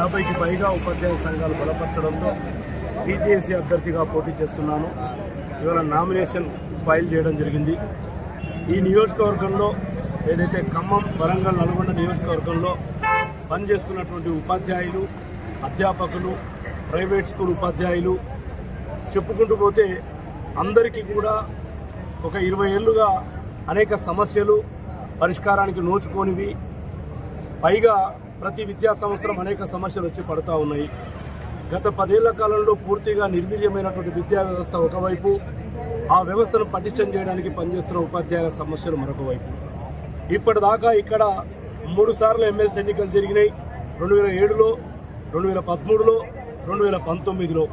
50కి పైగా ఉపాధ్యాయ సంఘాలు బలపరచడంతో టీజేఏసీ అభ్యర్థిగా పోటీ చేస్తున్నాను. ఇవాళ నామినేషన్ ఫైల్ చేయడం జరిగింది. ఈ నియోజకవర్గంలో ఏదైతే ఖమ్మం, వరంగల్, నల్గొండ నియోజకవర్గంలో పనిచేస్తున్నటువంటి ఉపాధ్యాయులు, అధ్యాపకులు, ప్రైవేట్ స్కూల్ ఉపాధ్యాయులు చెప్పుకుంటూ పోతే అందరికీ కూడా ఒక 20 ఏళ్లుగా అనేక సమస్యలు పరిష్కారానికి నోచుకోనివి, పైగా ప్రతి విద్యా సంవత్సరం అనేక సమస్యలు వచ్చి పడుతూ ఉన్నాయి. గత 10 ఏళ్ల కాలంలో పూర్తిగా నిర్వీర్యమైనటువంటి విద్యా వ్యవస్థ ఒకవైపు, ఆ వ్యవస్థను పటిష్టం చేయడానికి పనిచేస్తున్న ఉపాధ్యాయుల సమస్యలు మరొక వైపు. ఇప్పటిదాకా ఇక్కడ 3 సార్లు ఎమ్మెల్సీ ఎన్నికలు జరిగినాయి. 2007లో, 2013లో, 2019లో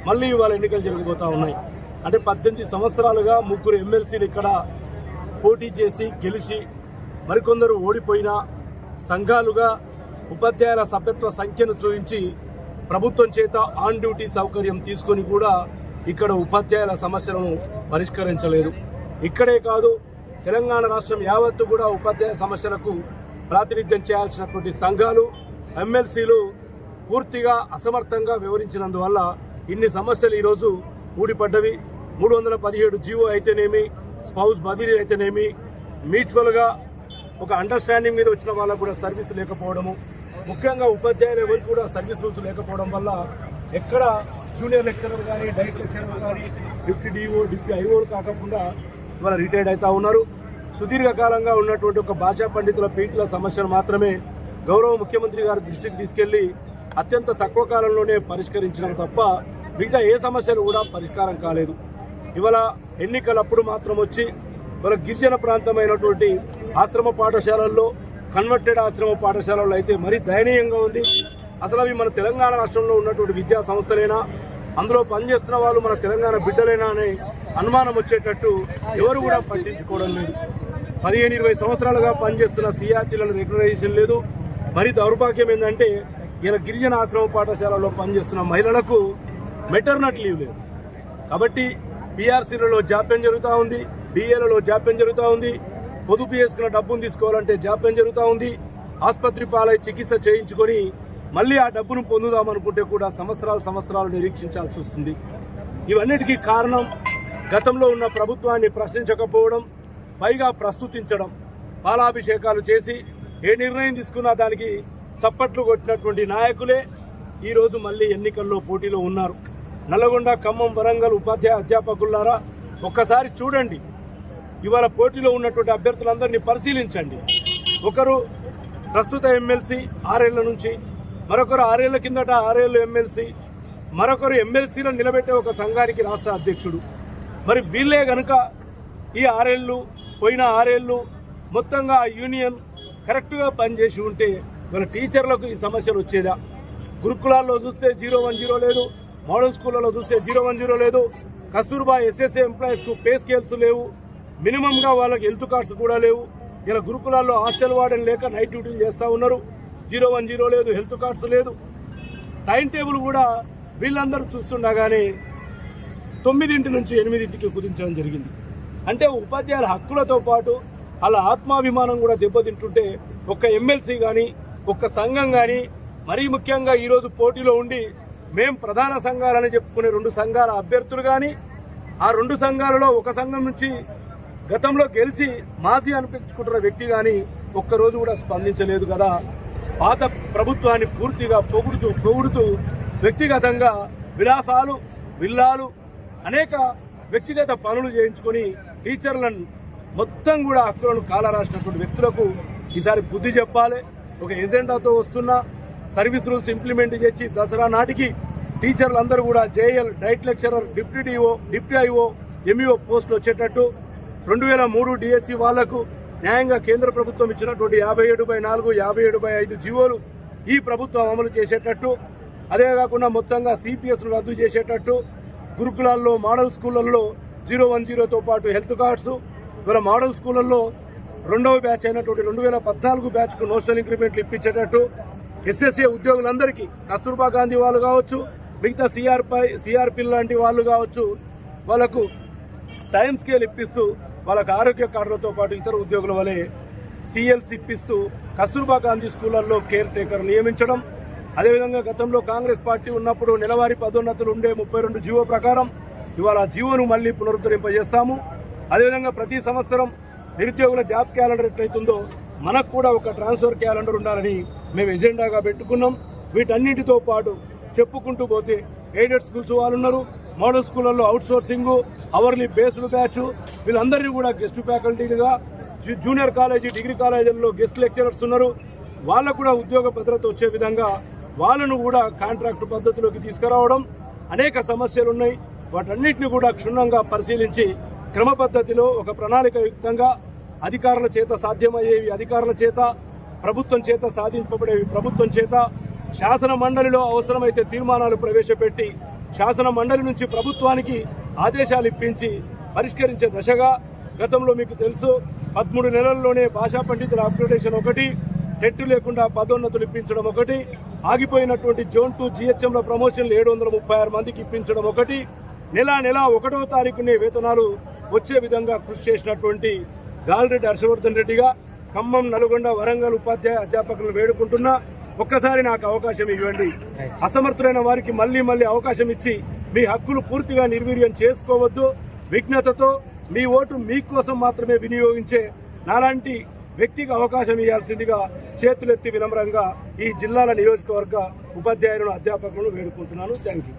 మళ్ళీ ఇవాళ ఎన్నికలు జరిగిపోతూ ఉన్నాయి. అంటే 18 సంవత్సరాలుగా 3 ఎమ్మెల్సీలు ఇక్కడ పోటీ చేసి గెలిచి మరికొందరు ఓడిపోయినా సంఘాలుగా ఉపాధ్యాయుల సభ్యత్వ సంఖ్యను చూపించి ప్రభుత్వం చేత ఆన్ డ్యూటీ సౌకర్యం తీసుకొని కూడా ఇక్కడ ఉపాధ్యాయుల సమస్యలను పరిష్కరించలేదు. ఇక్కడే కాదు, తెలంగాణ రాష్ట్రం యావత్తు కూడా ఉపాధ్యాయ సమస్యలకు ప్రాతినిధ్యం చేయాల్సినటువంటి సంఘాలు, ఎమ్మెల్సీలు పూర్తిగా అసమర్థంగా వివరించినందువల్ల ఇన్ని సమస్యలు ఈరోజు ఊడిపడ్డవి. 317 జీవో అయితేనేమి, స్పౌస్ బదిలీ అయితేనేమి, మ్యూచువల్గా ఒక అండర్స్టాండింగ్ మీద వచ్చిన వాళ్ళకు కూడా సర్వీస్ లేకపోవడము, ముఖ్యంగా ఉపాధ్యాయులు ఎవరికి కూడా సర్వీస్ రూల్స్ లేకపోవడం వల్ల ఎక్కడ జూనియర్ లెక్చరర్ కానీ, డైట్ లెక్చరర్ కానీ, డిప్యూటీ డిఓ, డిప్యూటీ ఐఓలు కాకుండా ఇవాళ రిటైర్డ్ అవుతా ఉన్నారు. సుదీర్ఘకాలంగా ఉన్నటువంటి ఒక భాషా పండితుల పీఠల సమస్యను మాత్రమే గౌరవ ముఖ్యమంత్రి గారి దృష్టికి తీసుకెళ్లి అత్యంత తక్కువ కాలంలోనే పరిష్కరించడం తప్ప మిగతా ఏ సమస్యలు కూడా పరిష్కారం కాలేదు. ఇవాళ ఎన్నికలప్పుడు మాత్రం వచ్చి ఇవాళ గిరిజన ప్రాంతమైనటువంటి ఆశ్రమ పాఠశాలల్లో, కన్వర్టెడ్ ఆశ్రమ పాఠశాలల్లో అయితే మరీ దయనీయంగా ఉంది. అసలు అవి మన తెలంగాణ రాష్ట్రంలో ఉన్నటువంటి విద్యా సంస్థలేనా, అందులో పనిచేస్తున్న వాళ్ళు మన తెలంగాణ బిడ్డలేనా అనే అనుమానం వచ్చేటట్టు ఎవరు కూడా పట్టించుకోవడం లేదు. 15-20 సంవత్సరాలుగా పనిచేస్తున్న సిఆర్టీలను రెగ్యులరైజేషన్ లేదు. మరి దౌర్భాగ్యం ఏంటంటే ఇలా గిరిజన ఆశ్రమ పాఠశాలలో పనిచేస్తున్న మహిళలకు మెటర్నటీ లీవ్ లేదు. కాబట్టి పీఆర్సీలలో జాప్యం జరుగుతూ ఉంది, డిఏలలో జాప్యం జరుగుతూ ఉంది, పొదుపు చేసుకున్న డబ్బును తీసుకోవాలంటే జాప్యం జరుగుతూ ఉంది. ఆసుపత్రి పాలై చికిత్స చేయించుకొని మళ్ళీ ఆ డబ్బును పొందుదామనుకుంటే కూడా సంవత్సరాలు నిరీక్షించాల్సి వస్తుంది. ఇవన్నిటికీ కారణం గతంలో ఉన్న ప్రభుత్వాన్ని ప్రశ్నించకపోవడం, పైగా ప్రస్తుతించడం, పాలాభిషేకాలు చేసి ఏ నిర్ణయం తీసుకున్నా దానికి చప్పట్లు కొట్టినటువంటి నాయకులే ఈరోజు మళ్ళీ ఎన్నికల్లో పోటీలో ఉన్నారు. నల్గొండ, ఖమ్మం, వరంగల్ ఉపాధ్యాయ అధ్యాపకులారా ఒక్కసారి చూడండి, ఇవాళ పోటీలో ఉన్నటువంటి అభ్యర్థులందరినీ పరిశీలించండి. ఒకరు ప్రస్తుత ఎమ్మెల్సీ 6 ఏళ్ల నుంచి, మరొకరు 6 ఏళ్ల కిందట 6 ఏళ్ళు ఎమ్మెల్సీ, మరొకరు ఎమ్మెల్సీలను నిలబెట్టే ఒక సంఘానికి రాష్ట్ర అధ్యక్షుడు. మరి వీళ్ళే గనుక ఈ 6 ఏళ్ళు, పోయిన 6 ఏళ్ళు మొత్తంగా యూనియన్ కరెక్ట్గా పనిచేసి ఉంటే మన టీచర్లకు ఈ సమస్యలు వచ్చేదా? గురుకులాల్లో చూస్తే 010 లేదు, మోడల్ స్కూళ్ళలో చూస్తే 010 లేదు, కస్తూర్బా ఎస్ఎస్ఏ ఎంప్లాయీస్కు పే స్కేల్స్ లేవు, మినిమంగా వాళ్ళకి హెల్త్ కార్డ్స్ కూడా లేవు. ఇలా గురుకులాల్లో హాస్టల్ వార్డెన్ లేక నైట్ డ్యూటీలు చేస్తూ ఉన్నారు. 010 లేదు, హెల్త్ కార్డ్స్ లేదు. టైం టేబుల్ కూడా వీళ్ళందరూ చూస్తుండగానే 9 నుంచి 8కి కుదించడం జరిగింది. అంటే ఉపాధ్యాయుల హక్కులతో పాటు అలా ఆత్మాభిమానం కూడా దెబ్బతింటుంటే ఒక్క ఎమ్మెల్సీ కానీ, ఒక్క సంఘం కానీ, మరీ ముఖ్యంగా ఈరోజు పోటీలో ఉండి మేం ప్రధాన సంఘాలని చెప్పుకునే 2 సంఘాల అభ్యర్థులు కానీ, ఆ 2 సంఘాలలో ఒక సంఘం నుంచి గతంలో గెలిచి మాజీ అనిపించుకుంటున్న వ్యక్తి కానీ ఒక్కరోజు కూడా స్పందించలేదు కదా. పాత ప్రభుత్వాన్ని పూర్తిగా పొగుడుతూ వ్యక్తిగతంగా విలాసాలు, విల్లాలు, అనేక వ్యక్తిగత పనులు చేయించుకొని టీచర్లను మొత్తం కూడా హక్కులను కాలరాసినటువంటి వ్యక్తులకు ఈసారి బుద్ధి చెప్పాలి. ఒక ఎజెండాతో వస్తున్న సర్వీస్ రూల్స్ ఇంప్లిమెంట్ చేసి దసరా నాటికి టీచర్లందరూ కూడా JL, diet lecturer, deputy DO, deputy IO, MEO పోస్టులు వచ్చేటట్టు 2003 డిఎస్సి వాళ్లకు న్యాయంగా కేంద్ర ప్రభుత్వం ఇచ్చినటువంటి 57/4, 57/5 జీవోలు ఈ ప్రభుత్వం అమలు చేసేటట్టు, అదే కాకుండా మొత్తంగా సిపిఎస్ను రద్దు చేసేటట్టు, గురుకులాల్లో, మోడల్ స్కూళ్లలో 010తో పాటు హెల్త్ కార్డ్స్, ఇవాళ మోడల్ స్కూళ్లలో 2వ బ్యాచ్ అయినటువంటి 2014 బ్యాచ్కు నోషనల్ ఇంక్రిమెంట్లు ఇప్పించేటట్టు, ఎస్ఎస్ఏ ఉద్యోగులందరికీ కస్తూర్బా గాంధీ వాళ్ళు కావచ్చు, మిగతా సిఆర్పి లాంటి వాళ్ళు కావచ్చు, వాళ్ళకు టైం స్కేల్ ఇప్పిస్తూ వాళ్ళకు ఆరోగ్య కార్డులతో పాటు ఇతర ఉద్యోగుల వలె సిఎల్సి ఇప్పిస్తూ కస్తూర్బా గాంధీ స్కూళ్లలో కేర్ టేకర్ నియమించడం, అదేవిధంగా గతంలో కాంగ్రెస్ పార్టీ ఉన్నప్పుడు నెలవారీ పదోన్నతులు ఉండే 32 జీవో ప్రకారం ఇవాళ జీవోను మళ్లీ పునరుద్ధరింపజేస్తాము. అదేవిధంగా ప్రతి సంవత్సరం నిరుద్యోగుల జాబ్ క్యాలెండర్ ఎట్లయితుందో మనకు కూడా ఒక ట్రాన్స్ఫర్ క్యాలెండర్ ఉండాలని మేము ఎజెండాగా పెట్టుకున్నాం. వీటన్నింటితో పాటు చెప్పుకుంటూ పోతే ఎయిడెడ్ స్కూల్స్ వాళ్ళు ఉన్నారు, మోడల్ స్కూళ్లలో out sourcing, hourly based batch, వీళ్ళందరినీ కూడా గెస్ట్ ఫ్యాకల్టీలుగా, జూనియర్ కాలేజీ డిగ్రీ కాలేజీల్లో గెస్ట్ లెక్చరర్స్ ఉన్నారు. వాళ్ళకు కూడా ఉద్యోగ భద్రత వచ్చే విధంగా వాళ్ళను కూడా కాంట్రాక్ట్ పద్ధతిలోకి తీసుకురావడం. అనేక సమస్యలు ఉన్నాయి. వాటన్నిటిని కూడా క్షుణ్ణంగా పరిశీలించి క్రమ పద్ధతిలో ఒక ప్రణాళికయుక్తంగా అధికారుల చేత సాధ్యమయ్యేవి అధికారుల చేత, ప్రభుత్వం చేత సాధింపబడేవి ప్రభుత్వం చేత, శాసన మండలిలో అవసరమైతే తీర్మానాలు ప్రవేశపెట్టి శాసన మండలి నుంచి ప్రభుత్వానికి ఆదేశాలు ఇప్పించి పరిష్కరించే దశగా గతంలో మీకు తెలుసు 13 నెలల్లోనే భాషా పండితుల అప్గ్రేడేషన్ ఒకటి, టెట్ లేకుండా పదోన్నతులు ఇప్పించడం ఒకటి, ఆగిపోయినటువంటి జోన్ 2 GHMల ప్రమోషన్లు 736 మందికి ఇప్పించడం ఒకటి, నెల 1వ తారీఖునే వేతనాలు వచ్చే విధంగా కృషి చేసినటువంటి గాలిరెడ్డి హర్షవర్ధన్ రెడ్డిగా ఖమ్మం, నల్గొండ, వరంగల్ ఉపాధ్యాయ అధ్యాపకులను వేడుకుంటున్నా. ఒక్కసారి నాకు అవకాశం ఇవ్వండి. అసమర్థులైన వారికి మళ్లీ అవకాశం ఇచ్చి మీ హక్కులు పూర్తిగా నిర్వీర్యం చేసుకోవద్దు. విజ్ఞతతో మీ ఓటు మీకోసం మాత్రమే వినియోగించే నాలాంటి వ్యక్తికి అవకాశం ఇవ్వాల్సిందిగా చేతులెత్తి వినమ్రంగా ఈ జిల్లాల నియోజకవర్గ ఉపాధ్యాయులను అధ్యాపకులను వేడుకుంటున్నాను. Thank you.